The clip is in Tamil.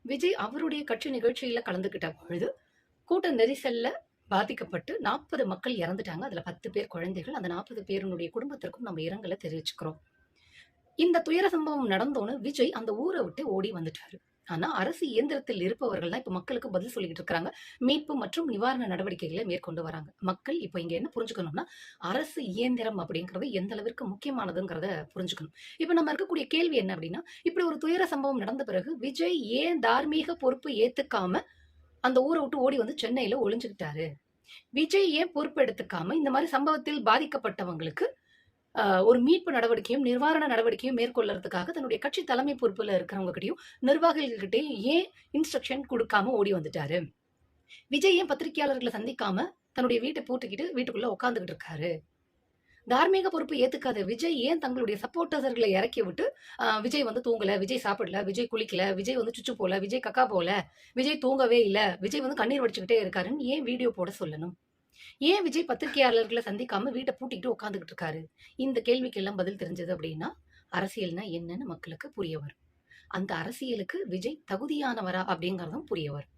விஜய் அவருடைய கட்சி நிகழ்ச்சியில கலந்துக்கிட்ட பொழுது, கூட்ட நெரிசல்ல பாதிக்கப்பட்டு 40 மக்கள் இறந்துட்டாங்க. அதுல 10 பேர் குழந்தைகள். அந்த 40 பேரினுடைய குடும்பத்திற்கும் நம்ம இரங்கல தெரிவிச்சுக்கிறோம். இந்த துயர சம்பவம் நடந்தோனே விஜய் அந்த ஊர விட்டு ஓடி வந்துட்டாரு. ஆனா, அரசு இயந்திரத்தில் இருப்பவர்கள் தான் இப்ப மக்களுக்கு பதில் சொல்லிக்கிட்டு இருக்காங்க. மீட்பு மற்றும் நிவாரண நடவடிக்கைகளை மேற்கொண்டு வராங்க. மக்கள் இப்ப இங்க என்ன புரிஞ்சுக்கணும்னா, அரசு இயந்திரம் அப்படிங்கிறது எந்த அளவிற்கு முக்கியமானதுங்கிறத புரிஞ்சுக்கணும். இப்ப நம்ம இருக்கக்கூடிய கேள்வி என்ன அப்படின்னா, இப்படி ஒரு துயர சம்பவம் நடந்த பிறகு விஜய் ஏன் தார்மீக பொறுப்பு ஏத்துக்காம அந்த ஊர விட்டு ஓடி வந்து சென்னையில ஒளிஞ்சுக்கிட்டாரு? விஜய் ஏன் பொறுப்பு எடுத்துக்காம இந்த மாரி சம்பவத்தில் பாதிக்கப்பட்டவங்களுக்கு ஒரு மீட்பு நடவடிக்கையும், நிவாரண நடவடிக்கையும் மேற்கொள்றதுக்காக தன்னுடைய கட்சி தலைமை பொறுப்புல இருக்கிறவங்ககிட்டயும், நிர்வாகிகள்கிட்டயும் ஏன் இன்ஸ்ட்ரக்ஷன் குடுக்காம ஓடி வந்துட்டாரு? விஜய் ஏன் பத்திரிகையாளர்கள சந்திக்காம தன்னுடைய வீட்ட பூட்டிக்கிட்டு வீட்டுக்குள்ள உட்கார்ந்துகிட்டு இருக்காரு? தார்மீக பொறுப்பு ஏத்துக்காத விஜய் ஏன் தங்களுடைய சப்போர்ட்டர்ஸ்கள இறக்கி விட்டு, விஜய் வந்து தூங்கல, விஜய் சாப்பிடல, விஜய் குளிக்கல, விஜய் வந்து சுச்சு போல, விஜய் கக்கா போல, விஜய் தூங்கவே இல்ல, விஜய் வந்து கண்ணீர் வடிச்சுக்கிட்டே இருக்காருன்னு ஏன் வீடியோ போட சொல்லணும்? ஏன் விஜய் பத்திரிகையாளர்கள சந்திக்காம வீட்ட பூட்டிக்கிட்டு உட்கார்ந்துகிட்டு இருக்காரு? இந்த கேள்விக்கெல்லாம் பதில் தெரிஞ்சது அப்படின்னா, அரசியல்னா என்னன்னு மக்களுக்கு புரிய வரும். அந்த அரசியலுக்கு விஜய் தகுதியானவரா அப்படிங்கிறதும் புரிய வரும்.